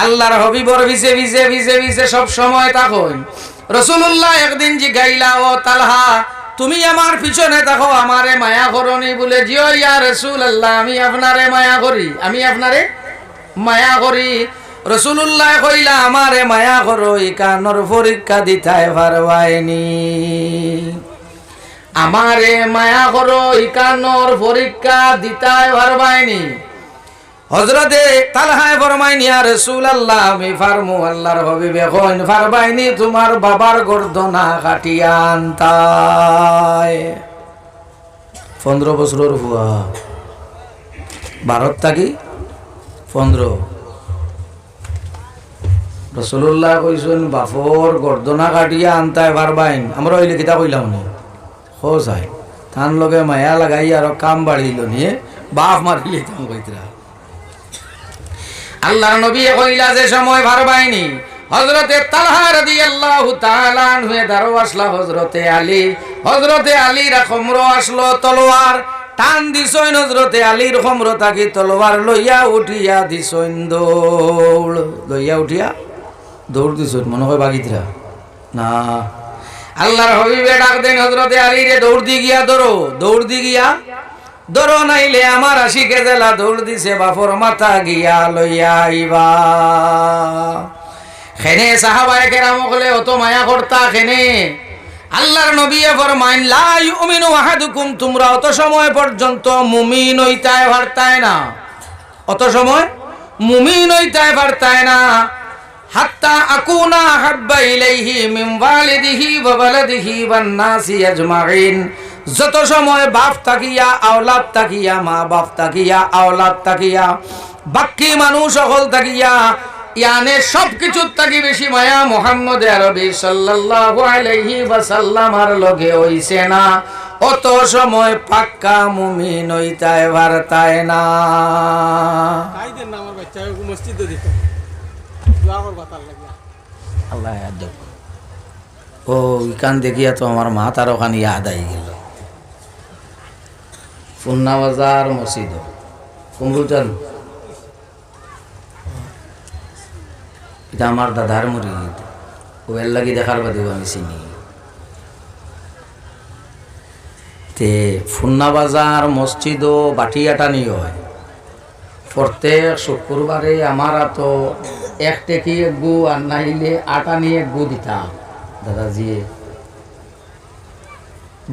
আল্লাহর হবিবর ভিজে ভিজে ভিজে ভিজে সব সময় তখন রাসূলুল্লাহ একদিন জিগাইলা, ও তালহা তুমি আমার পিছনে থাকো, আমারে মায়া করনি? বলে জিও ইয়া রাসূলুল্লাহ, আমি আপনারে মায়া করি, আমি আপনারে মায়া করি। রাসূলুল্লাহ কইলা, আমারে মায়া করো, ইকানোর পরীক্ষা দিতাই পারবাইনি। আমারে মায়া করো, ইকানোর পরীক্ষা দিতাই পারবাইনি। হযরতে তালহায় ফরমাইনি, ইয়া রাসূলুল্লাহ আমি ফারমু। আল্লাহর হাবিবে কইন, পারবাইনি তোমার বাবার গর্দনা কাটিয়া আনতাই। 15 বছরের হুয়া, ভারত থাকি 15। রাসূলুল্লাহ কইছেন বাপর গর্দনা কাটিয়া আনতাই পারবাইন। আমরা হইলে কিতা কইলাম নি, হো যায় তান লগে মায়া লাগাই আর কাম বাড়িল নিয়ে বাপ মারিলে তাম কইতরা। আল্লাহর নবী কইলা যে সময় পারবাইনি, হযরতে তালহা রাদিয়াল্লাহু তাআলা আনহু দারো আসলা হযরতে আলী। হযরতে আলীর খমর আসলো, তলোয়ার টান দিছইন। হযরতে আলীর খমর থাকি তলোয়ার লইয়া উঠিয়া দিছইন দৌড়, লইয়া উঠিয়া দৌড় দিছইন। মনে হয় বাগিতরা না, আল্লাহর হাবিবে ডাক দেন হযরতে আলী রে, দৌড় দি গিয়া ধরো, দৌড় দি গিয়া ধরো, নাইলে আমার আশিকে জেলা। দৌড় দিছে বাপর মাথা গিয়া লইয়া আইবা। খেনে সাহাবায়ে কেরাম হলে অত মায়া করতা খেনে। আল্লাহর নবী ফরমাইন, লা ইউমিনু আহাদুকুম, তোমরা অত সময় পর্যন্ত মুমিন হইতাই পারতাই না, অত সময় মুমিন হইতাই পারতাই না। হাত্তা আকুনা হাব্বা ইলাইহি মিন ওয়ালিদিহি ওয়া ওয়ালাদিহি ওয়ান নাসি আজমাইন, যত সময় বাপ থাকিয়া আওলাদ থাকিয়া, মা বাপ থাকিয়া আওলাদ থাকিয়া, বাকি মানুষ সকল থাকিয়া, ইয়ানে সবকিছু থাকি বেশি মায়া মুহাম্মদ আরবি সাল্লাল্লাহু আলাইহি ওয়াসাল্লামার লগে হইছে না। অত সময় পাক্কা মুমিন হইতাই পারতাই না। কাইদের না আমার বাচ্চা মসজিদে দিত দোয়া করবা তার লাগি। আল্লাহ ইয়াদ ও ইকান দেখিয়া তো আমার মা তার ওখানে ইয়াদ আই গেল। ফুন্না বাজার মসজিদ কুমরুজান, এটা আমার দাদার মুরিদ। ও এর লাগি দেখার বাদেও আমি চিনি। তে ফুন্না বাজার মসজিদ বাটিয়াটা নিয়ে হয় প্রত্যেক শুক্রবারে। আমার তো এক টেকি এক গু, আর নাইলে আটা নিয়ে এক গু দিতাম দাদাজিয়ে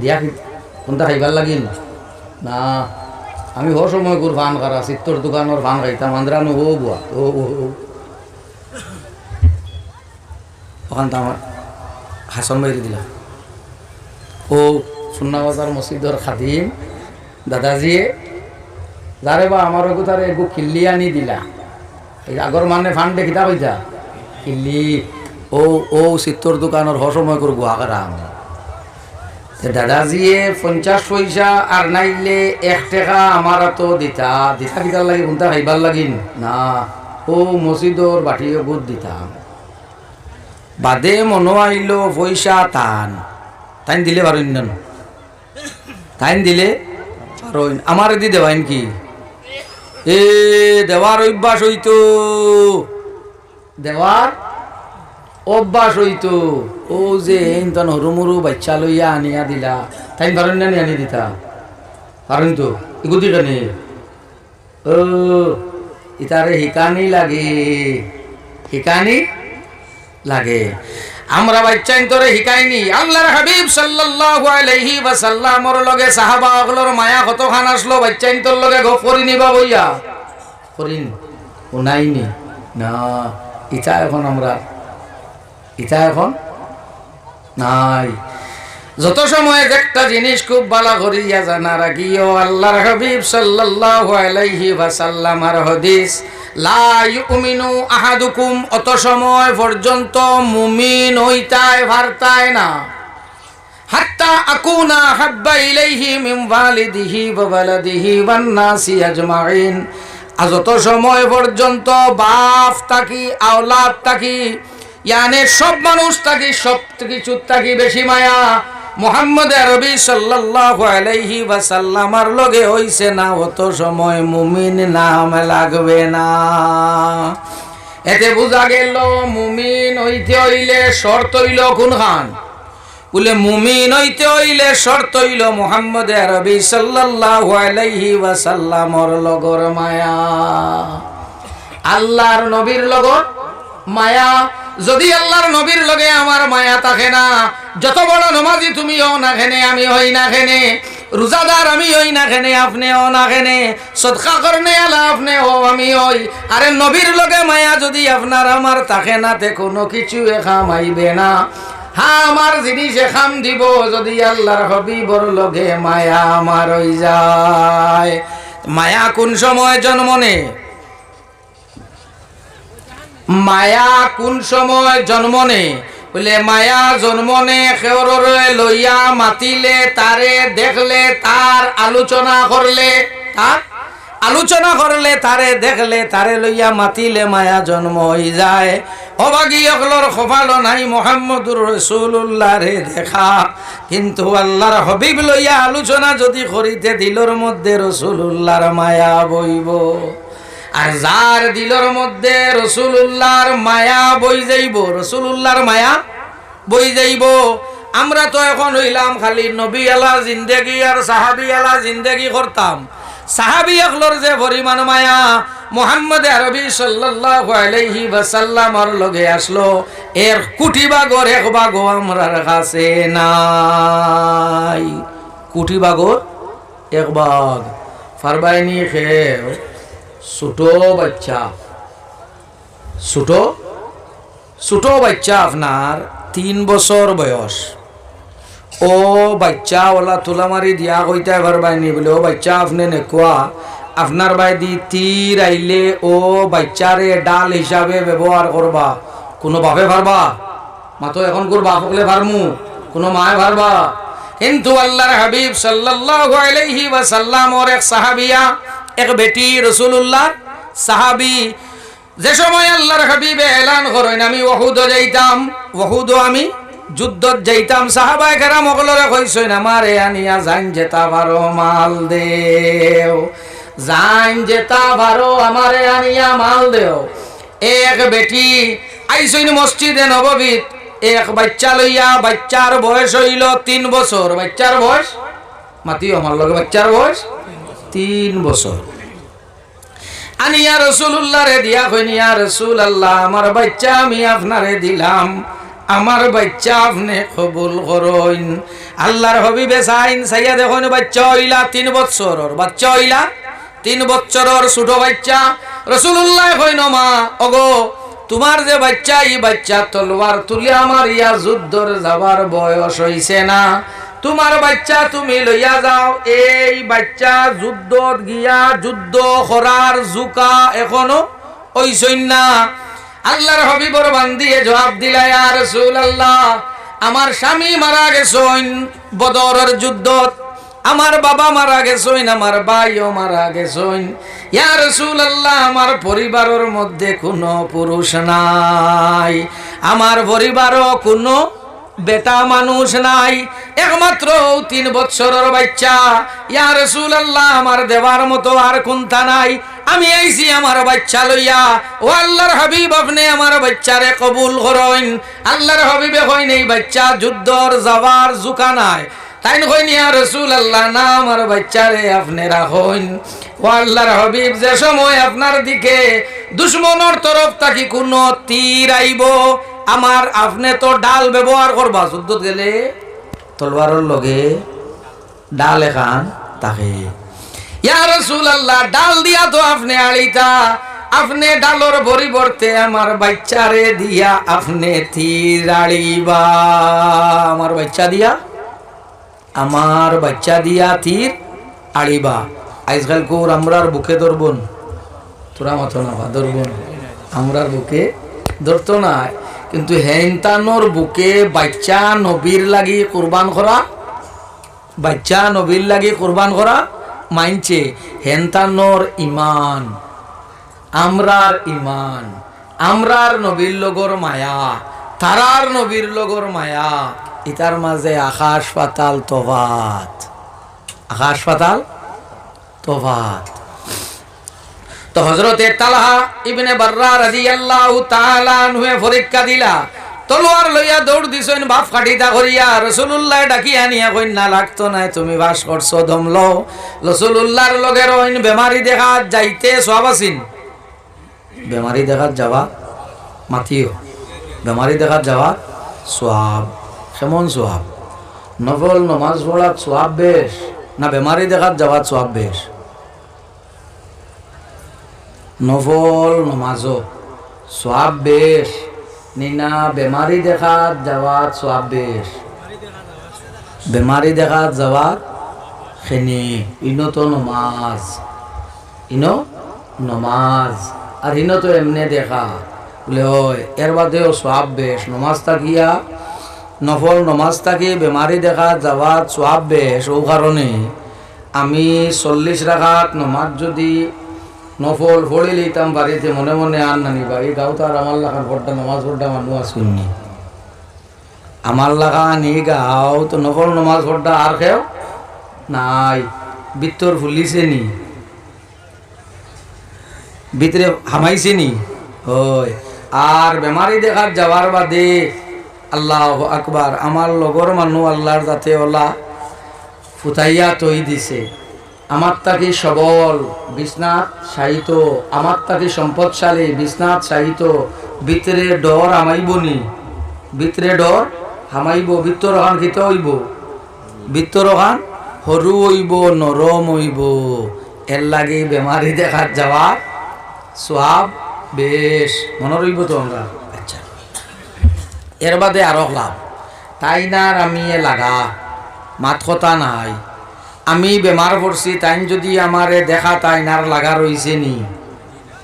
দিয়া। কোনটা খাইবার লাগিল না, আমি হ সময় গুর ভান করা চিত্তর দোকানের ভান খাইতাম। আন্দ্রানো ও বুয়া ও ওখান তো আমার হাসন মারি দিলা। ও সুন্না বাজার মসজিদের খাদিম দাদাজিয়ে যারে বা আমার তারে এগু খিল্লি আনি দিলা। এই আগর মানে ফান্ডে কিতা কইতা খিল্লি। ও চিত্তর দোকানের হ সময় করে গুয়া করা দাদাজিয়ে 50 পয়সা আর নাইলে 1 টাকা আমার তো দিতা। দিতা কিতার লাগি কোনটা খাইবার লাগিন না, ও মসজিদর বাটিও গুদ দিতাম। বাদে মনো আইল পয়সা টান তাইন দিলে পারেন না, তাইন দিলে পারেন। আমার দি দেওয়াইন কি এ দেওয়ার অভ্যাস হইতো, দেওয়ার অভ্যাস হইতো। ও যে তখন হরুমুরু বাচ্চা লইয়া আনিয়া দিলা, তাই পারেন না আনি দিতা পারেন তো এগুদি কানে। ও ইতারে হিকানি লাগে, হিকানি লাগে। আমরা বাচ্চাইন তোরে হিকাইনি। আল্লাহর হাবিব সাল্লাল্লাহু আলাইহি ওয়াসাল্লামর লগে সাহাবাগুলোর মায়া কতখান আসলো, বাচ্চাইন তোর লগে গফরি নিবা বইয়া করিন ও নাইনি না। ইটা এখন আমরা ইটা এখন নাই। যত সময় একটা জিনিস খুব ভালো করিয়া জানা রাখিও, আল্লাহর হাবিব সাল্লাল্লাহু আলাইহি ওয়াসাল্লামের হাদিস, লা ইউমিনু আহাদুকুম, অত সময় পর্যন্ত মুমিন হইতাই পারতাই না। হাত্তা আকুনা হাব্বা ইলাইহি মিন ওয়ালিদিহি ওয়া ওয়ালাদিহি ওয়ান নাসি আজমাইন, যত সময় পর্যন্ত বাপ থাকি আওলাদ থাকি, ইয়ানে সব মানুষ থাকি, সব কিছু থাকি বেশি মায়া মুহাম্মদ আরবি সাল্লাল্লাহু আলাইহি ওয়াসাল্লামার লগে হইছে না অত সময় মুমিন নাম লাগবে না। এতে বোঝা গেল মুমিন হইতে হইলে শর্ত হইল কোনখান? বলে মুমিন হইতে হইলে শর্ত হইল মুহাম্মদ আরবি সাল্লাল্লাহু আলাইহি ওয়াসাল্লামর লগর মায়া, আল্লাহর নবীর লগর মায়া। যদি আল্লাহর নবীর লগে আমার মায়া থাকে না, যত বড় নমাজি তুমি হও না খেনে, আমি হই না খেনে, রোজাদার আমি হই না খেনে, আপনি হও না খেনে, সদকা করনে আলা আপনি হও আমি হই, আরে নবীর লগে মায়া যদি আপনার আমার থাকে না, তে কোনো কিছু এখাম আইবে না। হ্যাঁ, আমার জিনিস এখাম দিব যদি আল্লাহর হাবিবর লগে মায়া আমার হই যায়। মায়া কোন সময় জন্ম নেয়? মায়া কোন সময় জন্ম নেয়? বলে মায়া জন্ম নেয় খেওরে লইয়া মাতিলে, তারে দেখলে, তার আলোচনা করলে, তারে দেখলে, তারে লইয়া মাতিলে মায়া জন্ম হয়ে যায়। অবাগী অকলর খোফালো নাই মুহাম্মদুর রাসূলুল্লাহ রে দেখা, কিন্তু আল্লাহর হাবিব লইয়া আলোচনা যদি করিতে দিলর মধ্যে রাসূলুল্লাহর মায়া বইব। আর যার দিলর মধ্যে রাসূলুল্লাহর মায়া বই যাইব, রাসূলুল্লাহর মায়া বই যাইব। আমরা তো এখন হইলাম খালি নবী আলা জিন্দেগি আর সাহাবী আলা জিন্দেগি করতাম। সাহাবী আকলর যে পরিমাণ মায়া মুহাম্মদ আরবি সাল্লাল্লাহু আলাইহি ওয়াসাল্লামর লগে আসলো, এর কোটি ভাগর এক ভাগও আমরার কাছে নাই। কোটি ভাগর এক ভাগ ফারবাইনি খেয়ে ছোট বাচ্চা, ছোট বাচ্চা আপনার 3 বছর বয়স, ও বাচ্চা ওলা তুলা মারি দিয়া কইতে পারবাইনি বলে, ও বাচ্চা আপনি নেকুয়া আপনার বাইদি তীর আইলে ও বাচ্চারে ডাল হিসাবে ব্যবহার করবা, কোনো বাপে পারবা? মাতো এখন কোর বাপ হলে পারমু, কোনো মায়ে পারবা? কিন্তু আল্লাহর হাবিব সাল্লাল্লাহু আলাইহি ওয়াসাল্লামর এক সাহাবিয়া, এক বেটি রাসূলুল্লাহ সাহাবী, যে সময় আল্লাহর হাবিবে এলান করেন আমি ওহুদ যাইতাম, ওহুদ আমি যুদ্ধত যাইতাম, সাহাবায়ে কেরাম সকলরে কইছেন আমারে আনিয়া যাইন যেতা পারো মাল দেও, যাইন যেতা পারো আমারে আনিয়া মাল দেও। এক বেটি আইসইন মসজিদে নববীত, এক বাচ্চা লইয়া, বাচ্চার বয়স হইল 3 বছর, বাচ্চার বয়স মাতিও আমার লগে, বাচ্চার বয়স 3 বছর। আনিয়া রাসূলুল্লাহ রে দিয়া কইনি, ইয়া রাসূলুল্লাহ আমার বাচ্চা আমি আপনারে দিলাম, আমার বাচ্চা আপনি কবুল করুন। আল্লাহর হাবিবে সাইন সাইয়া দেখুন বাচ্চা হইলা 3 বছরের, বাচ্চা হইলা 3 বছরের ছোট বাচ্চা। রাসূলুল্লাহ কইন মা ওগো তোমার যে বাচ্চা, এই বাচ্চা তলোয়ার তুলে আমার ইয়া যুদ্ধর যাবার বয়স হইছে না, তোমার বাচ্চা তুমি লইয়া যাও, এই বাচ্চা যুদ্ধত গিয়া যুদ্ধ করার জুকা এখনো হইছই না। আল্লাহর হাবিবর বান্দিয়ে জবাব দিলা, ইয়া রাসূলুল্লাহ আমার স্বামী মারা গেছেন বদরের যুদ্ধত, আমার বাবা মারা গেছেন, আমার ভাইও মারা গেছেন, ইয়া রাসূলুল্লাহ আমার পরিবারের মধ্যে কোনো পুরুষ নাই, আমার পরিবারও কোনো বেটা মানুষ নাই, একমাত্র 3 বছরের বাচ্চা, ইয়া রাসূলুল্লাহ আমার দেওয়ার মতো আর কোনটা নাই, আমি আইছি আমার বাচ্চা লইয়া, ও আল্লাহর হাবিব আপনি আমার বাচ্চারে কবুল করেন। আল্লাহর হাবিবে কইন এই বাচ্চা যুদ্ধর যাবার জুকা নাই, তাই কইন ইয়া রাসূলুল্লাহ না আমার বাচ্চারে আপনি রাখুন। ও আল্লাহর হাবিব যে সময় আপনার দিকে দুশমনের তরফ থেকে কোনো তীর আইব, আমার আপনি তো ডাল ব্যবহার করবা, যুদ্ধত গেলে তলোয়ারের লগে ডাল এখান থাকে, ইয়া রাসূলুল্লাহ ডাল দিয়া তো আপনি আড়িতা, আপনি ডালর পরিবর্তে আমার বাচ্চারে দিয়া আপনি তীর আড়িবা, আমার বাচ্চা দিয়া তীর আড়িবা। আজকাল কোর আমরার বুকে ধরবন, তোরা মতো না ধরবন, আমরার বুকে ধরতো না, কিন্তু হেনতানোর বুকে বাচ্চা নবীর লাগি কুরবান করা, বাচ্চা নবীর লাগি কুরবান করা মানছে, হেনতানোর ইমান, আমরার ইমান, আমরার নবীর লগর মায়া, তারার নবীর লগর মায়া, ইতার মাঝে আকাশ পাতাল তফাত, আকাশ পাতাল তফাত। তো হযরতে তালহা ইবনে বাররা রাদিয়াল্লাহু তাআলা আনহু পরীক্ষা দিলা, তলোয়ার লইয়া দৌড় দিছেন বাপ কাটিতা করিয়া। রাসূলুল্লাহ ডাকি আনিয়া কইন না লাগতো না, তুমি বাস করছো দমল। রাসূলুল্লাহর লগে রইন বেমারি দেখা যাইতে সওয়াব আছিন, বেমারি দেখা যাওয়া মাতিও, বেমারি দেখা যাওয়া সওয়াব। কেমন সওয়াব? নফল নমাজ পড়ার সওয়াব বেশ না বেমারি দেখা যাওয়ার সওয়াব বেশ? নফল নমাজও সওয়াব বেশ নিনা বেমারি দেখা যাওয়ার সওয়াব বেশ? বেমারি দেখা যাওয়ার খেনি ইনো তো নমাজ, ইনো নমাজ আর ইনো তো এমনি দেখা বলে হয়, এর বাদেও সওয়াব বেশ। নমাজ থাকিয়া নফল নমাজ থাকি বেমারি দেখা যাওয়ার সওয়াব বেশ। ও কারণে আমি 40 রাকাত নমাজ যদি নফল পড়ে লইতাম বাড়িতে মনে মনে আর নানি ভাই গাও তো আর আমার লাখার পড়টা নমাজ পড়টা মানুষ আসুননি, আমার লাগা নি গাও তো নফল নমাজ পড়টা আর কেউ নাই, ভিতর ফুলিছে নি, ভিতরে হামাইছে নি হয়। আর বেমারি দেখার যাওয়ার বাদে আল্লাহু আকবার, আমার লগর মানুষ আল্লাহর যাতে ওলা ফুটাইয়া তৈ দিছে, আমার তাকে সবল বিছনাথ সাহিত, আমার তাকে সম্পদশালী বিছনাথ সাহিত, ভিতরে ডর হামাইব নি, ভিতরে ডর হামাইব, ভিতর ওখান খেতে হইব, ভিতর ওখান সরু হইব নরম হইব। এর লাগে বেমারি দেখার যাওয়া সওয়াব বেশ, মনে রইব তো আমরা। আচ্ছা, এর বাদে আরো লাভ তাই না, আমি এ লাগা মাত কথা নাই, আমি বেমার পড়ছি তাই যদি আমারে দেখা তাই নার লাগা রইছে নি,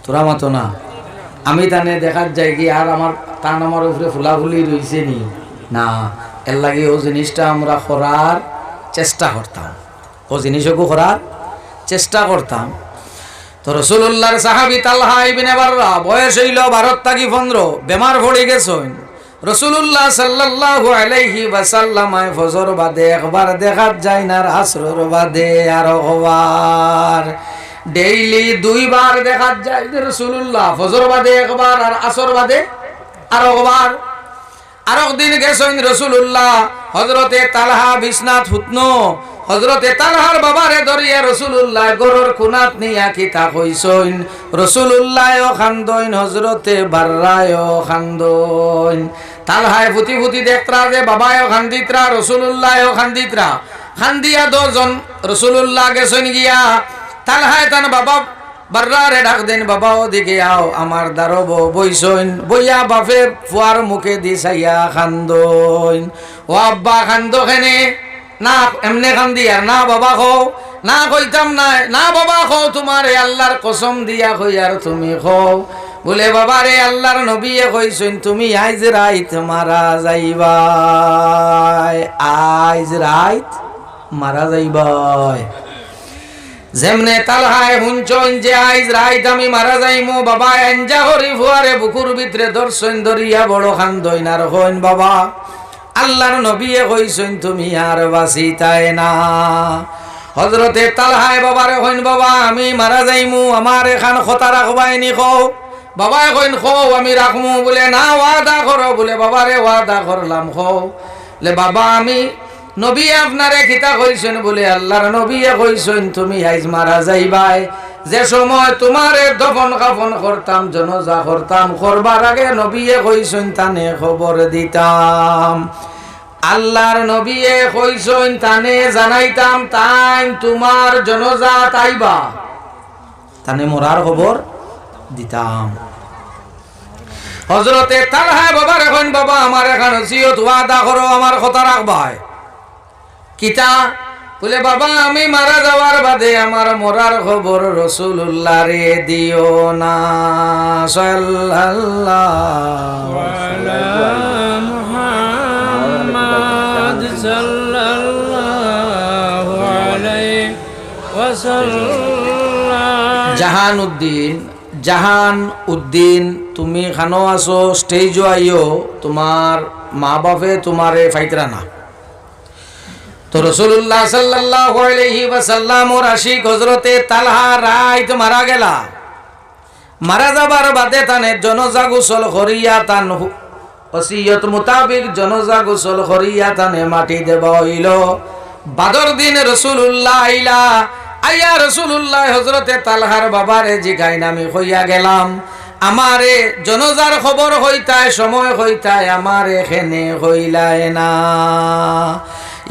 তোরা মতো না, আমি তানে দেখার যাই কি আর আমার টান আমার উপরে ফুলাফুলি রইছে নি না। এর লাগে ও জিনিসটা আমরা করার চেষ্টা করতাম, ও জিনিসকে করার চেষ্টা করতাম। তো রাসূলুল্লাহর সাহাবী তালহা ইবনে বাররা বয়স হইল 12 থেকে 15, বেমার পড়ে গেছেন। রাসূলুল্লাহ সাল্লাল্লাহু আলাইহি ওয়াসাল্লাম ফজর বাদে একবার দেখা যায় না, আসর বাদে আর একবার, ডেইলি 2 বার দেখা যায় রাসূলুল্লাহ, ফজর বাদে একবার আর আসর বাদে আর একবার। আর একদিন গেছেন রাসূলুল্লাহ, হযরতে তালহা বিছনাত হুতনো, হযরতে তালহার বাবারে ধরিয়া রাসূলুল্লাহ গরুর খুনাত নিয়া কিতা কইছেন, রাসূলুল্লাহও খান্দইন, হযরতে বাররায়ও খান্দইন। তালহায় ফুটি ফুটি দেখতরা যে বাবায়ও খান্দিতরা, রাসূলুল্লাহও খান্দিতরা, খান্দিয়া 2 জন রাসূলুল্লাহ গেছেন গিয়া, তালহায় তান বাবা বাররারে ডাক দেন, বাবা ওদিকে আও, আমার দারব বইছেন, বইয়া বাপে ফুয়ার মুখে দি চাইয়া খান্দইন। ও আব্বা খান্দ খেনে না, এমনে খান্দি আর না বাবা খো, না কইতাম নাই, না বাবা খো, তোমার আল্লাহর কসম দিয়া কই আর তুমি খো, বলে বাবা রে আল্লাহর নবীয়ে কইছেন তুমি আইজ রাইত মারা যাইবাই, আইজ রাইত মারা যাইবাই। যেমনে তালহায় হুঞ্চন যে আইজ রাইত আমি মারা যাইমু, বাবা এনজা হরি ফুয়ারে বুকুর ভিতরে দর্শন ধরিয়া বড় খান্দইন আর হইন, বাবা আল্লাহর নবীয়ে কইছেন তুমি আর বাঁচিতাই না। হযরতে তালহায় বাবারে কইন, বাবা আমি মারা যাইমু, আমার এখান কথা রাখবাই নি খো, বাবায় কইন খো আমি রাখমু, বলে না ওয়াদা করো, বলে বাবারে ওয়াদা করলাম খো, বলে বাবা আমি নবী আপনারে খিতা কইছেন, বলে আল্লাহর নবীয়ে কইছেন তুমি আইজ মারা যাইবাই, যে সময় তোমারে দফন কাফন করতাম জনাজা করতাম, করবার আগে নবীয়ে কইছেন তানে খবর দিতাম, আল্লাহর নবীয়ে কইছেন তানে জানাইতাম, তাই তোমার জনাজা তাইবা, তানে মরার খবর দিতাম। হযরতে তালহা বাবার এখন, বাবা আমার এখন ওসিয়ত ওয়াদা করো, আমার কথা রাখবাই কিতা, বলে বাবা আমি মারা যাওয়ার বাদে আমার মরার খবর রাসূলুল্লাহ রে দিও না, সাল্লাল্লাহু আলাইহি মুহাম্মদ সাল্লাল্লাহু আলাইহি ওয়াসাল্লাম। জাহানুদ্দিন জাহান উদ্দিন তুমি খানো আছো স্টেজ আইও তোমার মা বাপে তোমারে ফাইতরা না তো রাসূলুল্লাহ সাল্লাল্লাহু আলাইহি ওয়াসাল্লাম ওর আশিক হযরতে তালহা রাইত মারা গেলা মারা যাবার বাদে তানে জনাজা গোসল করিয়া তান ওসিয়ত মোতাবেক জনাজা গোসল করিয়া তানে মাটি দেব হইল বাদর দিন রাসূলুল্লাহ আইলা আইয়া রাসূলুল্লাহ হযরতে তালহার বাবারে জিগাই নামি কইয়া গেলাম আমারে জনাজার খবর হইতায় সময় হইতায় আমার এখানে হইলায় না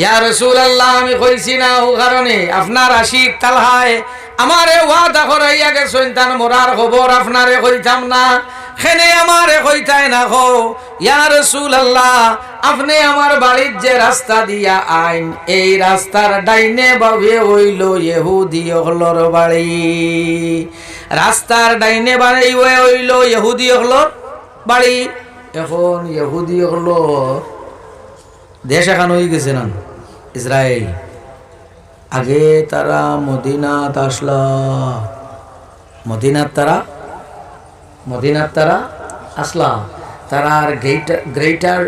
ইয়া রাসূলুল্লাহ আমি কইছি না ও কারণে আপনার আশিক তালহায় আমারে ওয়াদা করাইয়া গেছেন তান মোরার খবর আপনারে কইতাম না খেনে আমারে কইতায় না হো ইয়া রাসূলুল্লাহ আপনি আমার বাড়ির যে রাস্তা দিয়া আইন এই রাস্তার ডাইনে বামে হইল ইহুদি হলর বাড়ি রাস্তার ডাইনে বাড়ি হইল ইহুদি হলর বাড়ি এখন ইহুদি হলো দেশ এখন হয়ে গেছে না ইসরায়েল আগে তারা মদিনাত আসলা মদিনাত তারা আসলা তারা আর গ্রেটার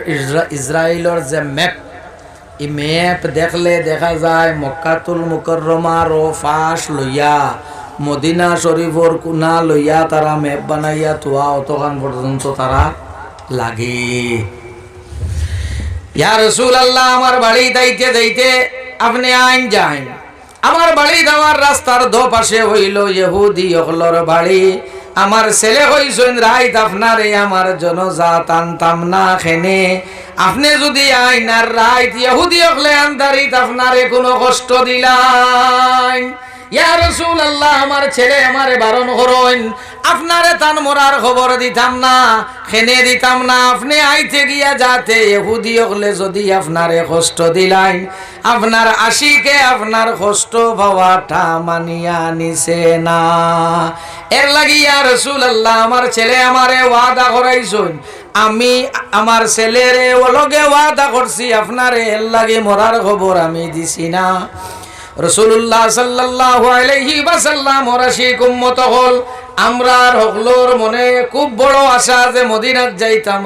ইসরায়েলের যে ম্যাপ এই ম্যাপ দেখলে দেখা যায় মক্কাতুল মুকাররমার ও ফাঁস লইয়া মদিনা শরীফর কুনা লইয়া তারা ম্যাপ বানাইয়া থোয়া অতখান পর্যন্ত তারা লাগে ইয়া রাসূলুল্লাহ আমার বাড়ি যাইতে যাইতে আপনি আইন যান আমার বাড়ি যাওয়ার রাস্তার দোপাশে হইল ইহুদি হলর বাড়ি আমার ছেলে হইছেন রাইত আপনারে আমার জনাজা টানতাম না খেনে আপনি যদি আইন আর রাইত ইহুদি হলে আন্দারিত আপনারে কোনো কষ্ট দিলাম ইয়া রাসূলুল্লাহ আমার ছেলে আমারে বারণ করেন আপনারে তান মোরার খবর দিতাম না খেনে দিতাম না আপনি আইতে গিয়া যাতে ইহুদি হলে যদি আপনারে কষ্ট দিলাম আপনার আশিকে আপনার কষ্ট পাওয়াটা মানিয়া নিছে না এর লাগি ইয়া রাসূলুল্লাহ আমার ছেলে আমারে ওয়াদা করাইছেন আমি আমার ছেলেরে ওলগে ওয়াদা করছি আপনারে এর লাগি মোরার খবর আমি দিছি না রাসূলুল্লাহ সাল্লাল্লাহু আলাইহি ওয়াসাল্লাম ওর আশিক উম্মত হল আমরা হকলোর মনে খুব বড় আশা যে মদিনাত যাইতাম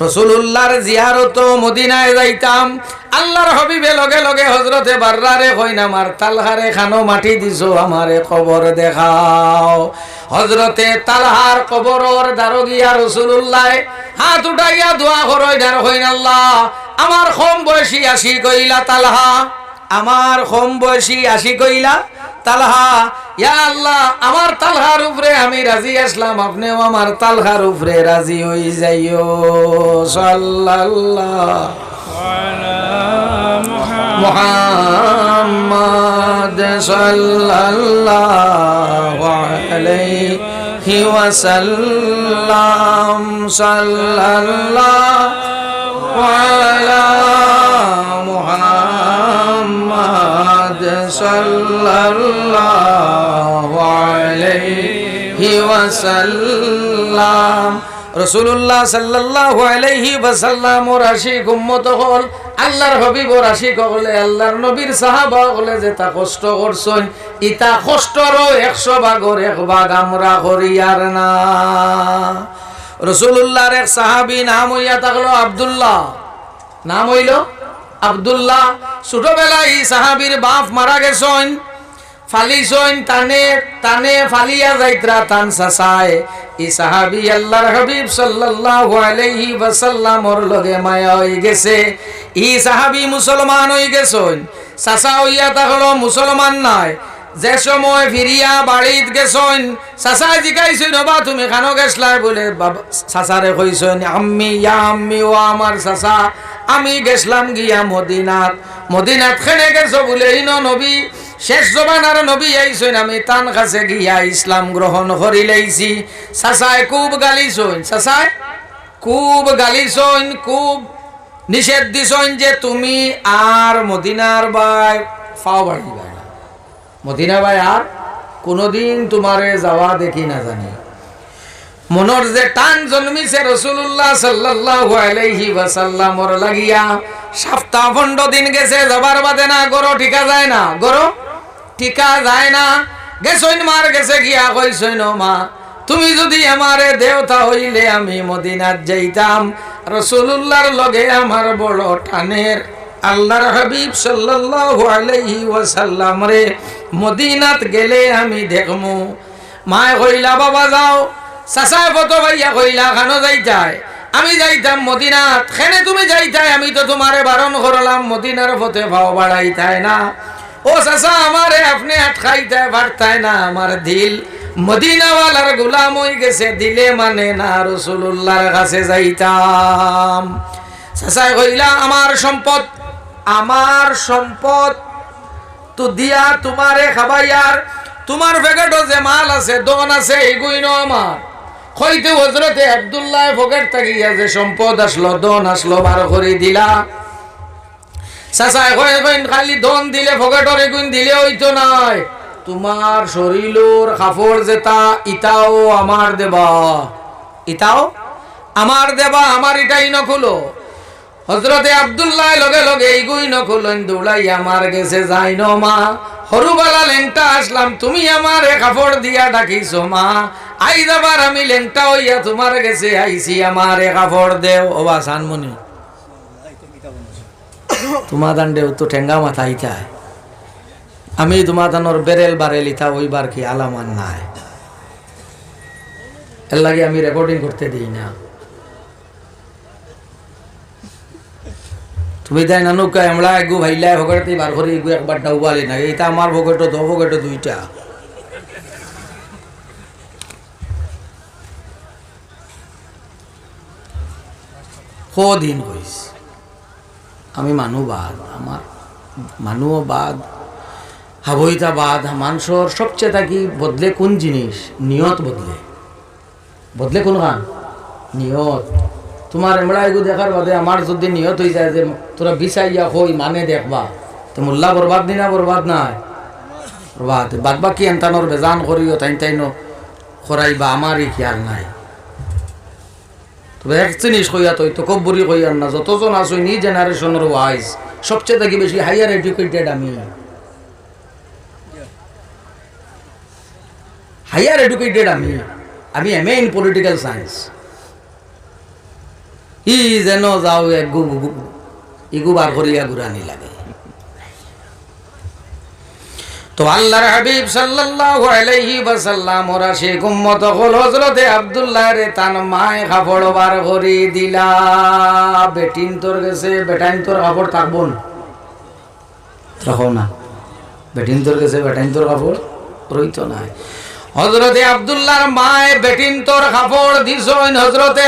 রাসূলুল্লাহর জিয়ারত মদিনায় যাইতাম আল্লাহর হাবিবে লগে লগে হযরতে বাররারে কইনা মার তালহারে খানো মাটি দিছো আমারে কবর দেখাও হযরতে তালহার কবরর দারো গিয়া রাসূলুল্লাহ হাত উঠাইয়া দোয়া করই দার কইন আল্লাহ আমার কম বয়সী আশি কইলা তালহা আমার কম বয়সী আশি কইলা তালহা ইয়া আল্লাহ আমার তালহার উপরে আমি রাজি আসলাম আপনিও আমার তালহার উপরে রাজি হই যাইও সাল্লাল্লাহু আলা মুহাম্মদ সাল্লাল্লাহু আলাইহি ওয়াসাল্লাম সাল্লাল্লাহু আলা মুহাম্মদ সাল্লাল্লাহু আলাইহি ওয়াসাল্লাম রাসূলুল্লাহ সাল্লাল্লাহু আলাইহি ওয়াসাল্লাম ওর আশিক উম্মত হল আল্লাহর হাবিব ওর আশিক হলে আল্লাহর নবীর সাহাবা হলে যে তা কষ্ট করছেন ইতা কষ্টরও 100 ভাগের 1 ভাগ আমরা করি আর না রাসূলুল্লাহর এক সাহাবী নাম হইয়া থাকলো আব্দুল্লাহ নাম হইল আব্দুল্লাহ ছোটবেলায় এই সাহাবীর বাপ মারা গেছেন ফালিছেন টানে ফালিয়া যাইত্রা টান সাসায় এই সাহাবী আল্লাহর হাবিব সাল্লাল্লাহু আলাইহি ওয়াসাল্লামর লগে মায়া হই গেছে এই সাহাবী মুসলমান হই গেছেন সাসা হইয়া থাকলো মুসলমান নাই যে সময় ফিরিয়া বাড়িত গেছেন সাসা জিগাইছেন বাবা তুমি খানো গেছলাই বলে সাসারে কইছেন আম্মি ইয়া আম্মি ও আমার সাসা আমি গেছলাম গিয়া মদিনাত খেনে গেছো বলে ইনো নবী শেষ জমানার নবী আইছেন আমি তান কাছে গিয়া ইসলাম গ্রহণ করি লাইছি সাসায় খুব গালিছেন খুব নিষেধ দিছেন যে তুমি আর মদিনার বাই ফাও বাড়িবা না মদিনা বাই আর কোনদিন তোমারে যাওয়া দেখি না জানি মনর যে টান জন্মিছে রাসূলুল্লাহ সাল্লাল্লাহু আলাইহি ওয়াসাল্লামর লাগিয়া সপ্তাহ 15 দিন গেছে যাবার বাদে না গরো ঠিকা যায় না গেছইন মার গেছে গিয়া কইছইন মা তুমি যদি আমারে দেওতা হইলে আমি মদিনাত যাইতাম। রাসূলুল্লাহর লগে আমার বড় টানের। আল্লাহর হাবিব সাল্লাল্লাহু আলাইহি ওয়াসাল্লাম রে মদিনাত গেলে আমি দেখমু। মায় কইলা বাবা যাও। চাচায় ফটো ভাইয়া কইলা খানো যাইতাই? আমি যাইতাম মদিনাত। খেনে তুমি যাইতাই? আমি তো তোমারে বারণ করলাম মদিনার পথে ভাও বাড়াইতাই না। ও চাচা আমারে আপনি আটকাইতে পারতাই না, আমার দিল মদিনাওয়ালার গোলাম হয়ে গেছে, দিলে মানে না রাসূলুল্লাহর কাছে যাইতাম। চাচায় কইলা আমার সম্পদ তো দিয়া তোমারে খাবাইয়ার, তোমার পকেটে যে মাল আছে দন আছে এগুই ন আমার। কইতে হযরতে আব্দুল্লাহ পকেট থাকিয়া যে সম্পদ আসলো দন আসলো বার করে দিলা। চাচায় কইন খালি দন দিলে পকেটর এগুন দিলে হইতো নাই, তোমার শরীরের কাপড় যেটা ইটাও আমার দেবা, ইটাও আমার দেবা, আমার ইটাই নখুলো। হযরতে আব্দুল্লাহ লগে লগে এইগুই নখুলেন দৌড়াই আমার গেছে যাই ন মা। হরুবালা লেংটা আসলাম, তুমি আমার কাপড় দিয়া ডাকিছো মা। আই যাবার আমি লেংটা হইয়া তোমার গেছে আইছি, আমার কাপড় দেও। ও বা সানমনি তোমার দান্ডেও তো ঠেঙ্গা মাথা ইতায়, আমি তোমার দানোর বেরেল বারেল ইতা ওইবার কি আলামান নাই। এর লাগে আমি রেকর্ডিং করতে দিই না। তুমি তাই না নৌকা আমরা এগু ভাইলাই ভগতে বার করে এগু একবার ডাউবালি না, এইটা আমার ভগটো দো ভগটো দুইটা। দিন কইস আমি মানুবাদ, আমার মানুবাদ হাবইতাবাদ। মানুষের সবচেয়ে থাকি বদলে কোন জিনিস? নিয়ত বদলে। বদলে কোন গান? নিয়ত। তোমার এমরা এগু দেখার বাদে আমার যদি নিয়ত হয়ে যায় যে তোরা বিচাইয়া হই মানে দেখবা, তো মোল্লা বরবাদ দিনা বরবাদ নাই বরবাদ। বাদ বাকি এনতানোর বেজান করিও তাই তাইনো খরাইবা, আমারই খেয়াল নাই। তবে এক জিনিস কইয়া তো কব্বরি কইয়ার না, যতজন আছো নি জেনারেশনের ওয়াইজ সবচেয়ে থাকি বেশি হাইয়ার এডুকেটেড আমি। হাইয়ার এডুকেটেড আমি এমএ ইন পলিটিক্যাল সায়েন্স। ই যেন যাও ইগু বার করিয়া ঘুরানি লাগে। তো আল্লাহর হাবিব সাল্লাল্লাহু আলাইহি ওয়াসাল্লাম ওরা সে উম্মত হল হযরতে আব্দুল্লাহ রে তান মায় কাপড় বার করে দিলা। বেটিন তোর গেছে, বেটাইন তোর কাপড় থাকবো না, রাখো না। বেটিন তোর গেছে, বেটাইন তোর কাপড় রইতো না। হযরতে আব্দুল্লাহর মায় বেটিন তোর কাপড় দিছইন হযরতে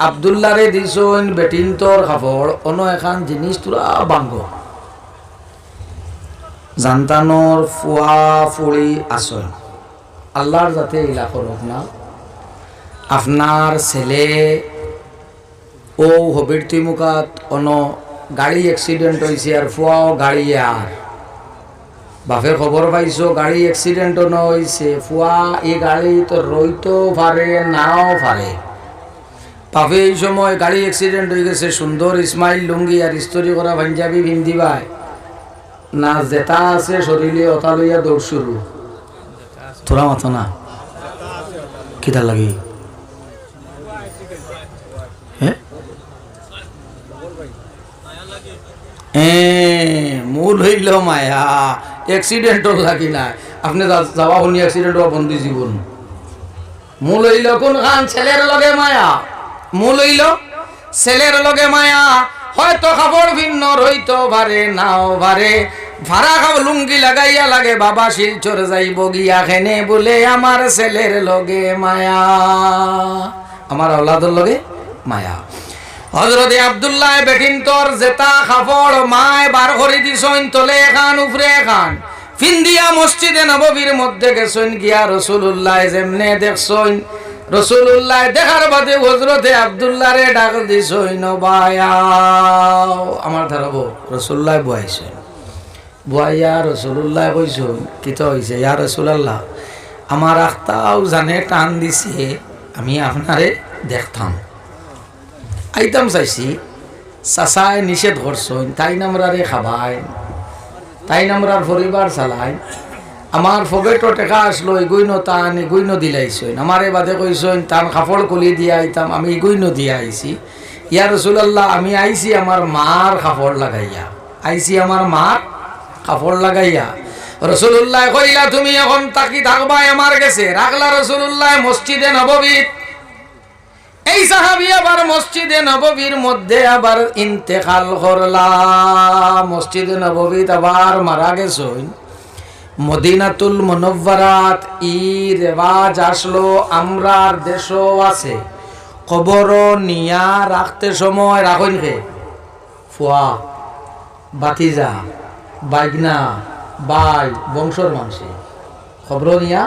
আব্দুল্লাহ রে দিছইন বেটিন তোর কাপড়। অন্য এখান জিনিস তোরা বাঙ্গ জানতানোর ফুয়া ফুড়ি আসন আল্লাহর যাতে ইলা করুক না। আপনার ছেলে ও হবির তুইমুখাত অন গাড়ি অ্যাক্সিডেন্ট হয়েছে আর ফুয়াও গাড়ি আর বাপের খবর পাইছো গাড়ি অ্যাক্সিডেন্ট হয়েছে, ফুয়া এই গাড়ি তো রইতো পারে নাও পারে। বাপে এই সময় গাড়ি অ্যাক্সিডেন্ট হয়ে গেছে, সুন্দর ইসমাইল লুঙ্গি আর ইস্ত্রি করা পাঞ্জাবি পিন্ধিবাই না, যেটা আছে শরীরে ওটা লইয়া দৌড় শুরু। তোরা মতো না কিতা লাগি? মূল হইল মায়া, অ্যাক্সিডেন্টও লাগি না। আপনি যাওয়া শুনি অ্যাক্সিডেন্ট হওয়া বন্ধু জীবন। মূল হইল কোন খান? ছেলের লগে মায়া। মূল হইল ছেলের লগে মায়া। হয়তো কাপড় ভিন্ন রইতো পারে নাও পারে, ভাড়া খাব লুঙ্গি লাগাইয়া লাগে বাবা শিলচর যাইব গিয়া খেনে বলে আমার ছেলের লগে মায়া, আমার আওলাদের লগে মায়া। হযরতে আব্দুল্লাহ বেটিন তোর জেতা কাপড় মায় বার করে দিছইন তলে এখান উপরে এখান ফিন্দিয়া মসজিদে নববীর মধ্যে গেছইন গিয়া রাসূলুল্লাহ যেমনে দেখছইন, রাসূলুল্লাহ দেখার বাদে হযরতে আব্দুল্লাহ রে ডাক দিছইন বায়াও আমার ধরবো। রাসূলুল্লাহ বয়াইছেন, বয়া রাসূলুল্লাহ কইছেন কিতা হইছে? ইয়া রাসূলুল্লাহ আমার আখতাও জানে টান দিছে, আমি আপনারে দেখতাম আইতাম চাইছি, চাচায় নিষেধ করছেন তাই নামরারে খাবাই, তাই আমরার পরিবার চালাই আমার পকেটও টেকা আসলো এগুইনো তান এগুইনো দিলাইছেন আমারে বাদে কইছেন তান কাপড় কলি দিয়া আইতাম আমি এগুইনো দিয়া আইছি ইয়া রাসূলুল্লাহ আমি আইছি আমার মার কাপড় লাগাইয়া আইছি আমার মার কাপড় লাগাইয়া রাসূলুল্লাহ কইলা তুমি এখন তাকি থাকবা আমার কাছে রাখলা রাসূলুল্লাহ মসজিদে নববী এই সাহাবী আবার মসজিদে নববীর মধ্যে আবার ইন্তেকাল করলা মসজিদে নববীতে আবার মারা গেছেন মদিনাতুল মুনাওয়ারাত ই রেওয়াজ আসলো আমরার দেশও আছে কবর নিয়া রাখতে সময় রাখেন কে ফুয়া বাতিজা বাইগনা বাই বংশর মানুষে খবর নিয়া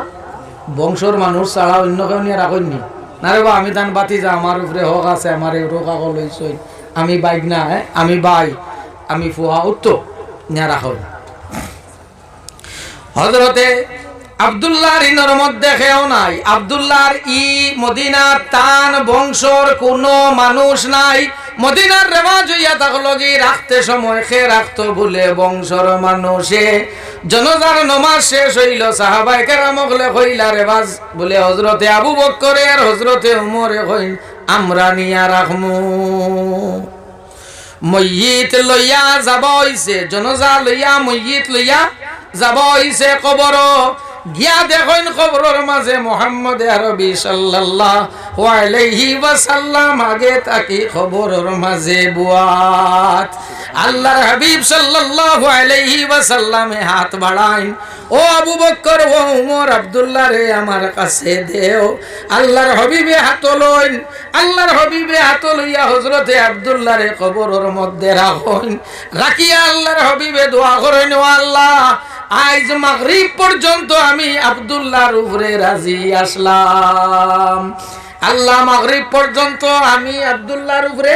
বংশর মানুষ ছাড়া অন্য কেউ নিয়ে রাখেননি না রে বা আমি তান বাতিজা আমার উপরে হক আছে আমার এই রোগ আগল লইছই আমি বাইগনা আমি বাই আমি ফুয়া উত্তর নিয়া রাখো হযরতে আব্দুল্লাহর ইনর মধ্যে কেউ নাই আব্দুল্লাহর ই মদিনার তান বংশর কোনো মানুষ নাই মদিনার রেওয়াজ হইয়া থাকলো কি রাখতে সময় খে রাখতো বলে বংশর মানুষে জনজার নমাজ শেষ হইল সাহাবায়ে কেরামগলে কইলা রেওয়াজ বলে হযরতে আবু বকর আর হযরতে উমরে কইন আমরা নিয়া রাখমু মইয়িত লইয়া যাব হইছে জনজা লইয়া মইয়িত লইয়া যাব হইছে কবর গিয়া দেখেন কবরের মাঝে মুহাম্মদ আরবি সাল্লাল্লাহু আলাইহি ওয়াসাল্লাম আগে তাকি কবরের মাঝে বুয়াত আল্লাহর হাবিব সাল্লাল্লাহু আলাইহি ওয়াসাল্লামে হাত বাড়াইন ও আবু বকর ও উমর আব্দুল্লাহ রে আমার কাছে দেও আল্লাহর হাবিবে হাত লইন আল্লাহর হাবিবে হাত লইয়া হযরতে আব্দুল্লাহ রে কবরের মধ্যে রাখেন রাখিয়া আল্লাহর হাবিবে দোয়া করেন ও আল্লাহ আজ মাগরিব পর্যন্ত আমি আব্দুল্লাহর উপরে রাজি আসলাম আল্লাহ মাগরিব পর্যন্ত আমি আব্দুল্লাহর উপরে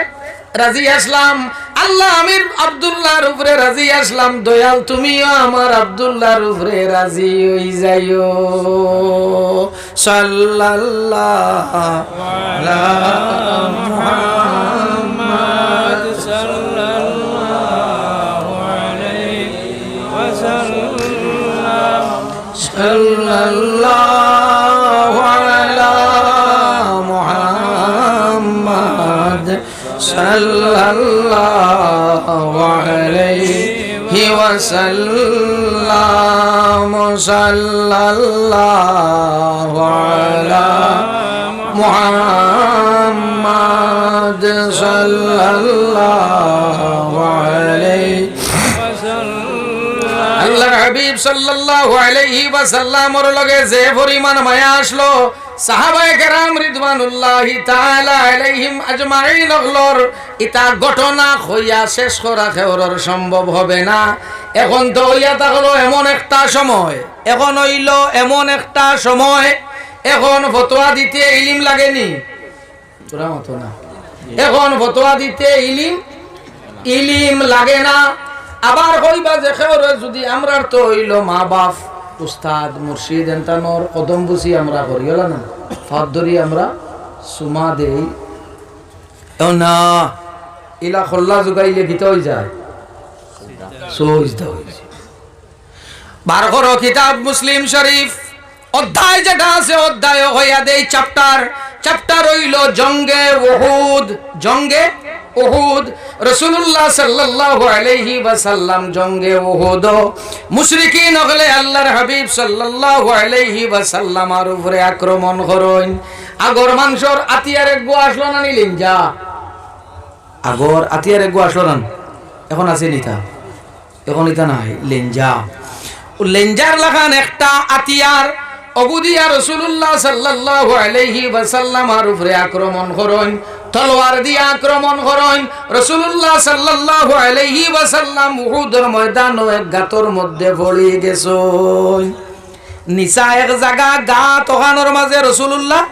রাজি আসলাম আল্লাহ আমির আব্দুল্লাহর উপরে রাজি আসলাম দয়াল তুমিও আমার আব্দুল্লাহর উপরে রাজি হই যাইও সাল্লাল্লাহু আলা মুহাম্মদ সাল্লাল্লাহু আলাইহি ওয়াসাল্লাম সাল্লাল্লাহু আলা মুহাম্মদ সাল্লাল্লাহু আলাইহি ওয়াসাল্লাম সাল্লাল্লাহু আলা মুহাম্মদ সাল্লাল্লাহু আলাইহি আল্লাহর হাবিব সাল্লাল্লাহু আলাইহি ওয়াসাল্লামের লগে যে পরিমাণ মায়া আসলো সাহাবায়ে কেরাম রিদওয়ানুল্লাহি তাআলা আলাইহিম আজমাইন হলর ইতা ঘটনা হইয়া শেষ করা কেউর সম্ভব হবে না এখন তো হইয়া থাকলো এমন একটা সময় এখন হইল এমন একটা সময় এখন ফতোয়া দিতে ইলম লাগেনি তোরা মত না এখন ফতোয়া দিতে ইলম লাগে না আবার কইবা যে কেউরে যদি আমরার তো হইল মা বাপ উস্তাদ মুর্শিদ এন্তানোর কদম বুঝি আমরা করিও না ফাদ ধরি আমরা সুমা দেই না ইলা খোল্লা জুগাইলে গীত হয়ে যায় বার করো কিতাব মুসলিম শরীফ অধ্যায় যেটা আছে অধ্যায় হইয়া দেই চ্যাপ্টার হইল জঙ্গে উহুদ রাসূলুল্লাহ সাল্লাল্লাহু আলাইহি ওয়াসাল্লাম জঙ্গে উহুদ মুশরিকিন হলে আল্লাহর হাবিব সাল্লাল্লাহু আলাইহি ওয়াসাল্লামের উপরে আক্রমণ করেন আগর মানুষের আতিয়ারে গো আসলো না নিলেন যা আগর আতিয়ারে গো আসলো না এখন আছে নিতা এখন এটা নাই লেঞ্জার লাগান একটা আতিয়ার অবুদিয়া রাসূলুল্লাহ সাল্লাল্লাহু আলাইহি ওয়াসাল্লামের উপরে আক্রমণ করেন তলোয়ার দিয়ে আক্রমণ করেন রাসূলুল্লাহ সাল্লাল্লাহু আলাইহি ওয়াসাল্লাম উহুদের ময়দানে এক গাতর মধ্যে পড়ে গেছেন নিচা এক জায়গা গাত ওখানোর মাঝে রাসূলুল্লাহ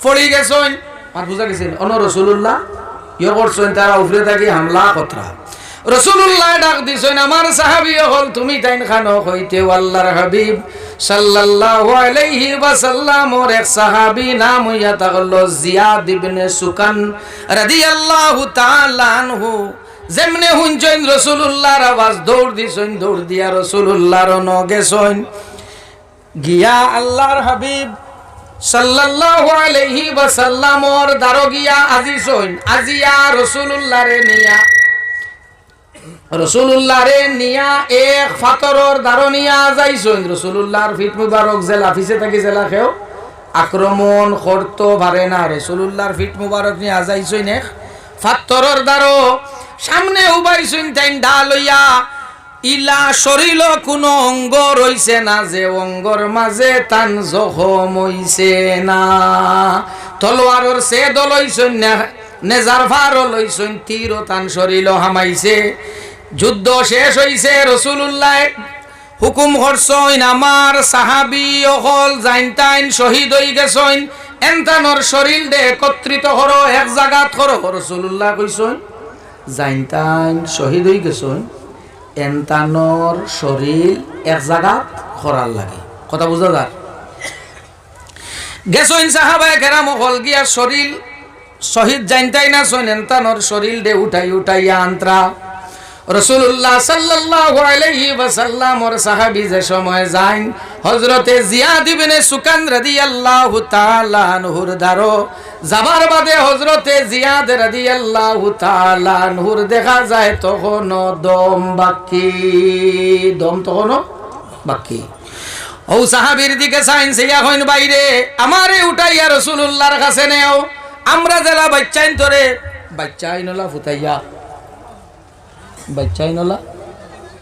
পড়ে গেছেন আর বুঝা গেছেন অন রাসূলুল্লাহ ইয়ে করছেন তারা উপরে থাকি হামলা কতরা রাসূলুল্লাহ ডাক দিছেন আমার সাহাবী হল তুমি তাইন খানো হইতে আল্লাহর হাবিব সাল্লাল্লাহু আলাইহি ওয়াসাল্লাম ওর এক সাহাবী নাম হইয়া থাকলো জিয়াদ ইবনে সুকান রাদিয়াল্লাহু তাআলা আনহু যেমনে হুঞ্চইন রাসূলুল্লাহর আওয়াজ দৌড় দিছইন, দৌড় দিয়া রাসূলুল্লাহর নগেছইন গিয়া আল্লাহর হাবিব সাল্লাল্লাহু আলাইহি ওয়াসাল্লামর দারো গিয়া আজিছইন। আজিয়া রাসূলুল্লাহরে নিয়া এক ফাতরর দারো নিয়া যাইছইন। রাসূলুল্লাহর ফিট মুবারক জেলা ফিসে থাকি জেলা কেউ আক্রমণ করতে পারে না। রাসূলুল্লাহর ফিট মুবারক নিয়া যাইছইন এক ফাতরর দারো, সামনে উবাইছইন তাইন ঢাল হইয়া। ইলা শরীর কোনো অঙ্গ রইছে না যে অঙ্গর মাঝে তান জখম হইছে না। তলোয়ারর সে দলইছইন না, নেজার ফারও লইছইন, তীরও তান শরীর হামাইছে। যুদ্ধ শেষ হইছে, রাসূলুল্লাহ হুকুম করছইন আমার সাহাবী অকল জাইনতাইন শহীদ হই গেছইন, এনতানোর শরীর দে একত্রিত করো, এক জায়গাত করো। রাসূলুল্লাহ কইছইন জাইনতাইন শহীদ হই গেছইন, এনতানোর শরীর এক জায়গাত করার লাগে। কথা বুঝা যার গেছইন সাহাবায়ে কেরাম অকল গিয়া শরীর শহীদ জাইনতাই না সইন, এনতানোর শরীর দে উঠাইয়া আন্তরা। রাসূলুল্লাহ সাল্লাল্লাহু আলাইহি ওয়াসাল্লাম ওর সাহাবী যে সময় যাইন হযরতে জিয়াদ ইবনে সুকান রাদিয়াল্লাহু তাআলা আনহুর দারো যাবার বাদে হযরতে জিয়াদ রাদিয়াল্লাহু তাআলা আনহুর দেখা যায় তখন দম বাকি, দম তখন বাকি। ও সাহাবীর দিকে চাইন সেয়া হইন বাইরে আমারে উঠাইয়া রাসূলুল্লাহর কাছে নেও। আমরা জেলা বাচ্চাইন তোরে বাচ্চাইনলা ফুতাইয়া বাচ্চাইনলা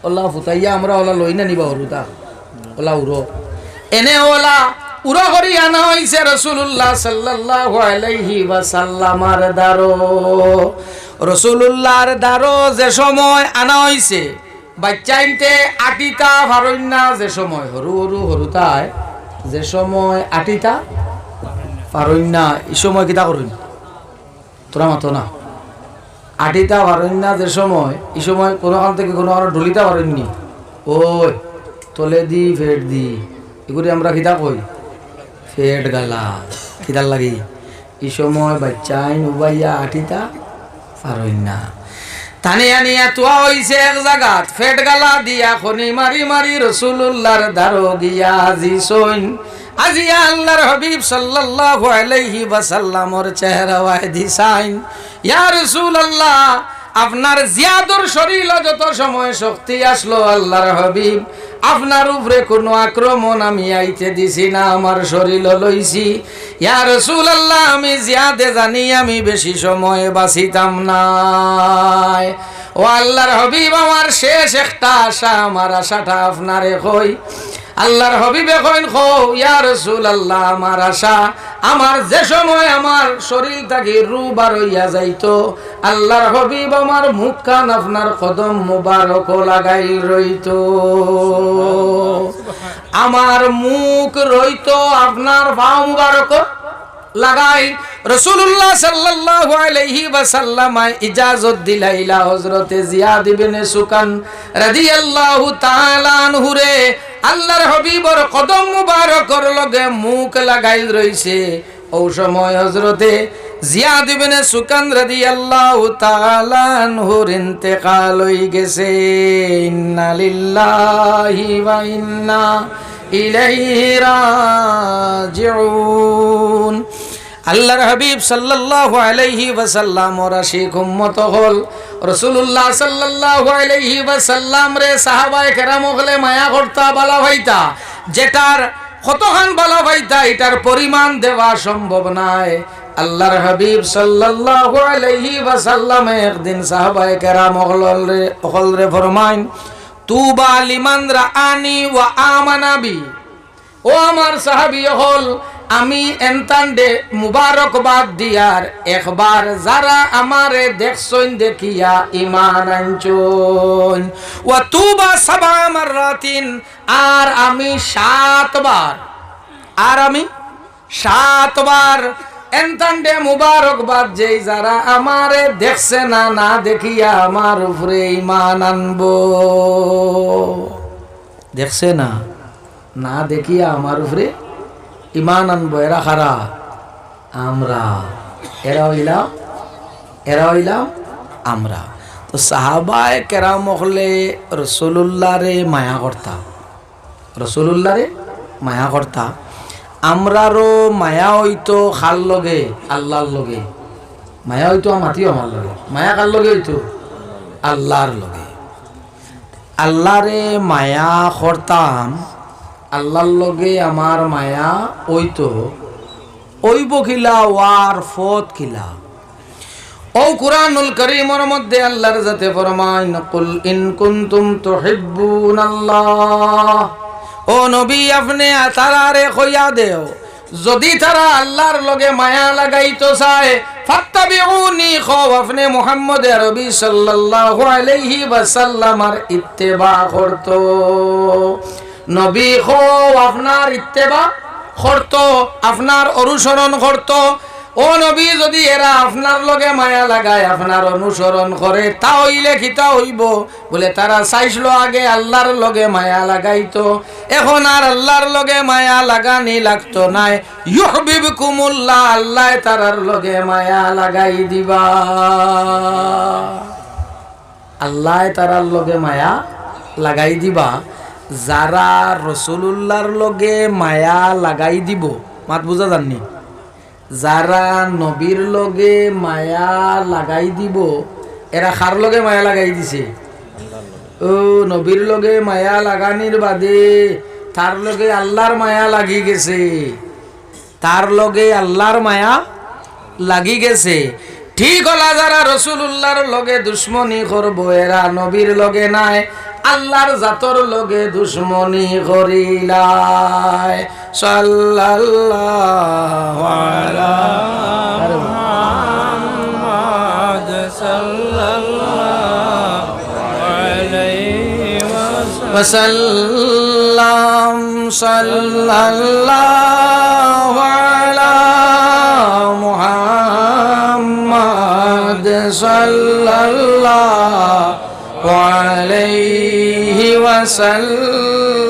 ওলা ফুতাইয়া আমরা ওলা লই না নিবা হরুতা ওলা উড়ো এনে ওলা উড়ো করি আনা হইছে রাসূলুল্লাহ সাল্লাল্লাহু আলাইহি ওয়াসাল্লামার দারো। রাসূলুল্লাহর দারো যে সময় আনা হইছে বাচ্চাইনতে আটিতা ফারইন্না, যে সময় হরুতায় যে সময় আটিতা ফারইন্না এই সময় কিতা করইন তোরা মতো না। আটিতা পারেন যে সময় এই সময় কোনোখান থেকে কোনো ঢুলিতা পারেননি, ওই তলে দি ফেট দি এগুলি আমরা খিতা কই ফেট গালা খিতার লাগি। এই সময় বাচ্চাইন উবাইয়া আটিতা পারেন না, টানি আনিয়া তোয়া হইছে এক জায়গাত ফেট গালা দিয়া খনি মারি মারি রাসূলুল্লাহর দারো গিয়া আজিছইন। আজিয়া আল্লাহর হাবিব সাল্লাল্লাহু আলাইহি ওয়াসাল্লামর চেহারা ওয়াই দিছাইন, ইয়া রাসূলুল্লাহ আপনার জিয়াদর শরীর যত সময় শক্তি আসলো আল্লাহর হাবিব আপনার উপরে কোনো আক্রমণ আমি আইতে দিছি না, আমার শরীর লইছি। ইয়া রাসূলুল্লাহ আমি জিয়াদে জানি আমি বেশি সময় বাঁচিতাম না। ও আল্লাহর হাবিব আমার শেষ একটা আশা, আমার আশাটা আপনারে কই। আল্লাহর হাবিবে কইন খো ইয়া রাসূলুল্লাহ আমার আশা আমার যে সময় আমার শরীর থেকে রূহ বার হইয়া যাইতো আল্লাহর হাবিব আমার মুখখান আপনার কদম মুবারক লাগাই রইতো, আমার মুখ রইতো আপনার পা মুবারক লাগাই। রাসূলুল্লাহ সাল্লাল্লাহু আলাইহি ওয়াসাল্লাম ইজাজত দিলাইলা হযরতে জিয়াদ ইবনে সুকান রাদিয়াল্লাহু তাআলা আনহু রে আল্লাহর হাবিবর কদম মুবারকর লগে মুখ লাগাইল রইছে। ও সময় হযরতে জিয়াদ ইবনে সুকান রাদিয়াল্লাহু তাআলা আনহুর ইন্তেকাল হই গেছে। ইন্না লিল্লাহি ওয়া ইন্না ইলাইহি রাজিউন। আল্লাহর হাবিব সাল্লাল্লাহু আলাইহি ওয়াসাল্লাম ওর আশিক উম্মত হল রাসূলুল্লাহ সাল্লাল্লাহু আলাইহি ওয়াসাল্লাম রে সাহাবায়ে কেরাম হলে মায়া করতা বালা ভাইতা, যেটার কতখান বালা ভাইতা এটার পরিমাণ দেওয়া সম্ভব নাই। আল্লাহর হাবিব সাল্লাল্লাহু আলাইহি ওয়াসাল্লাম একদিন সাহাবায়ে কেরাম হল রে ফরমাইন তুবা লিমান রাআনি ওয়া আমানা বি। ও আমার সাহাবী হল আমি এনতান্ডে মুবারকবাদ দিয়ার একবার যারা আমারে দেখছইন দেখিয়া ঈমান আনছইন। ওয়া তুবা সাবা মাররাতিন আর আমি 7 বার এনতান্ডে মুবারকবাদ যেই যারা আমারে দেখছে না না দেখিয়া আমার উপরে ঈমান আনবো, দেখছে না না দেখিয়া আমার উপরে ঈমান আনবো। এরা খারা আমরা, এরা হইলাম আমরা। তো সাহাবায়ে কেরাম হলে রসুলুল্লাহরে মায়া করতা, রসুলুল্লাহরে মায়া করতা। আমরারও মায়া হইতো খার লগে, আল্লাহর লগে মায়া হইতো, মাতিও আমার লগে মায়া কার লগে হইতো, আল্লাহর লগে। আল্লাহরে মায়া করতাম, আল্লাহর লগে আমার মায়া হইতো। ওইব কিলা ওয়ার ফত কিলা। ও কুরআনুল কারীমের মধ্যে আল্লাহর জাতে ফরমায়, কুল ইন কুনতুম তুহিব্বুনাল্লাহ, ও নবী আপনি তারারে কইয়া দেও যদি তারা আল্লাহর লগে মায়া লাগাইতো চায়, ফাত্তাবিউনি, খাও আপনি মুহাম্মদ আরবি সাল্লাল্লাহু আলাইহি ওয়াসাল্লামের ইত্তেবা করতো। নবী খাও আপনার ইত্তেবা করতো, আপনার অনুসরণ করতো। ও নবী যদি এরা আপনার লগে মায়া লাগায়, আপনার অনুসরণ করে, তাহলে খিতা হইব বলে তারা চাইছিল আগে আল্লাহর লগে মায়া লাগাইতো, এখন আর আল্লাহর লগে মায়া লাগানি লাগতো নাই। ইউহিব্বুকুমুল্লাহ, আল্লাহ তারার লগে মায়া লাগাই দিবা, আল্লাহ তারার লগে মায়া লাগাই দিবা। যারা রসুলুল্লাহর লগে মায়া লাগাই দিব, মাত বুঝা জাননি, যারা নবীর লগে মায়া লাগাই দিব, এরা কার লগে মায়া লাগাই দিছে? ও নবীর লগে মায়া লাগানির বাদে তার লগে আল্লাহর মায়া লাগি গেছে, তার লগে আল্লাহর মায়া লাগি গেছে। ঠিক হলা যারা রসুলুল্লাহর লগে দুশ্মনী করব, এরা নবীর লগে নাই, আল্লাহর জাতর লগে দুশ্মনী করিলাই। সাল্লাল্লাহু আলা মুহাম্মাদ সাল্লাল্লাহু আলাইহি ওয়াসাল্লাম, সাল্লাল্লাহু আলা মুহাম্মাদ সাল্লাল্লাহু আলাইহি ওয়াসাল্লাম।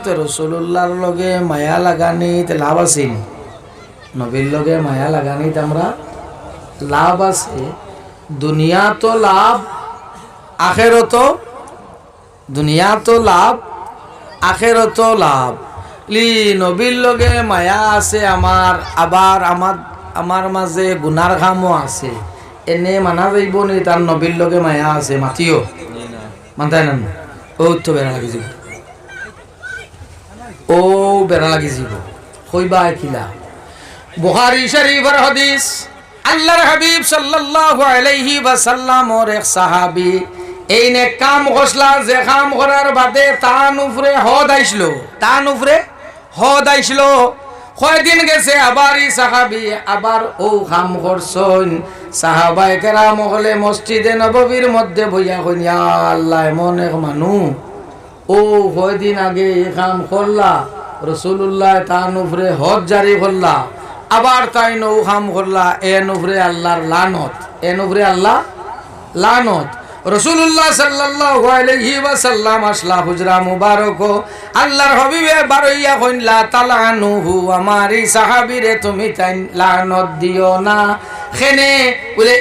তো রাসূলুল্লাহর লগে মায়া লাগানিতে লাভ আছে, নবীর লগে মায়া লাগানিতে আমরা লাভ আছে। দুনিয়া তো লাভ, আখিরাত, দুনিয়া তো লাভ, আখিরাত লাভ। লি নবীর লগে মায়া আছে আমার, আবার আমার মাঝে গুনার কামও আছে, এনে মানা যাইব নি তার নবীর লগে মায়া আছে? মাতিও মানতাই না, ও তো বেড়া লাগি যাব, ও বেড়া লাগি যাব, কইবা কিলা? বুখারী শরীফের হাদিস, আল্লাহর হাবিব সাল্লাল্লাহু আলাইহি ওয়াসাল্লামের এক সাহাবী এই নে কাম করছলা, যে কাম করার বাদে তান উপরে হদ আইছিল, তান উপরে হদ আইছিল। কয়দিন গেছে আবার এই সাহাবী আবার ও কাম করছন। সাহাবায়ে কেরাম হলে মসজিদে নববীর মধ্যে বইয়া কইন, ইয়া আল্লাহ, এমন এক মানুষ ও কয়দিন আগে এই কাম করলা, রাসূলুল্লাহ তান উপরে হদ জারি করলা, আবার তাই নৌ কাম করলা, এন উপরে আল্লাহর লানত, এন উপরে আল্লাহ লানত। রাসূলুল্লাহ সাল্লাল্লাহু আলাইহি ওয়াসাল্লাম আসলা হুজরা মুবারক, আল্লাহর হাবিবে বারইয়া কইন, লা তালানুহু, আমারি সাহাবীরে তুমি তাই লানত দিও না। খেনে বলে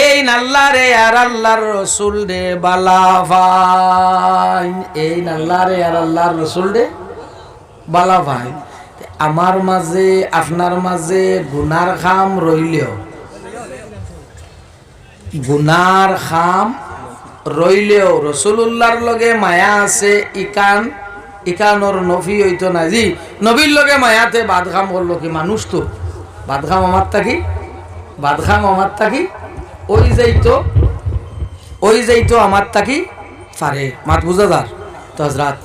এই আল্লাহ রে আর আল্লাহর রাসূল রে বালা ভাই, এই আল্লাহ রে আর আল্লাহর রাসূল রে বালা ভাই। আমার মাঝে আপনার মাঝে গুনার খাম রইলেও, গুনার খাম রইলেও রাসূলুল্লাহর লগে মায়া আছে, ইকানোর নফি হইতো না। জি নবীর লগে মায়াতে বাদখাম করলো কি মানুষ? তো বাদখাম আমার থাকি, বাদখাম আমার থাকি ওই যাইতো আমার থাকি পারে। মাত বুঝা যার তো হযরত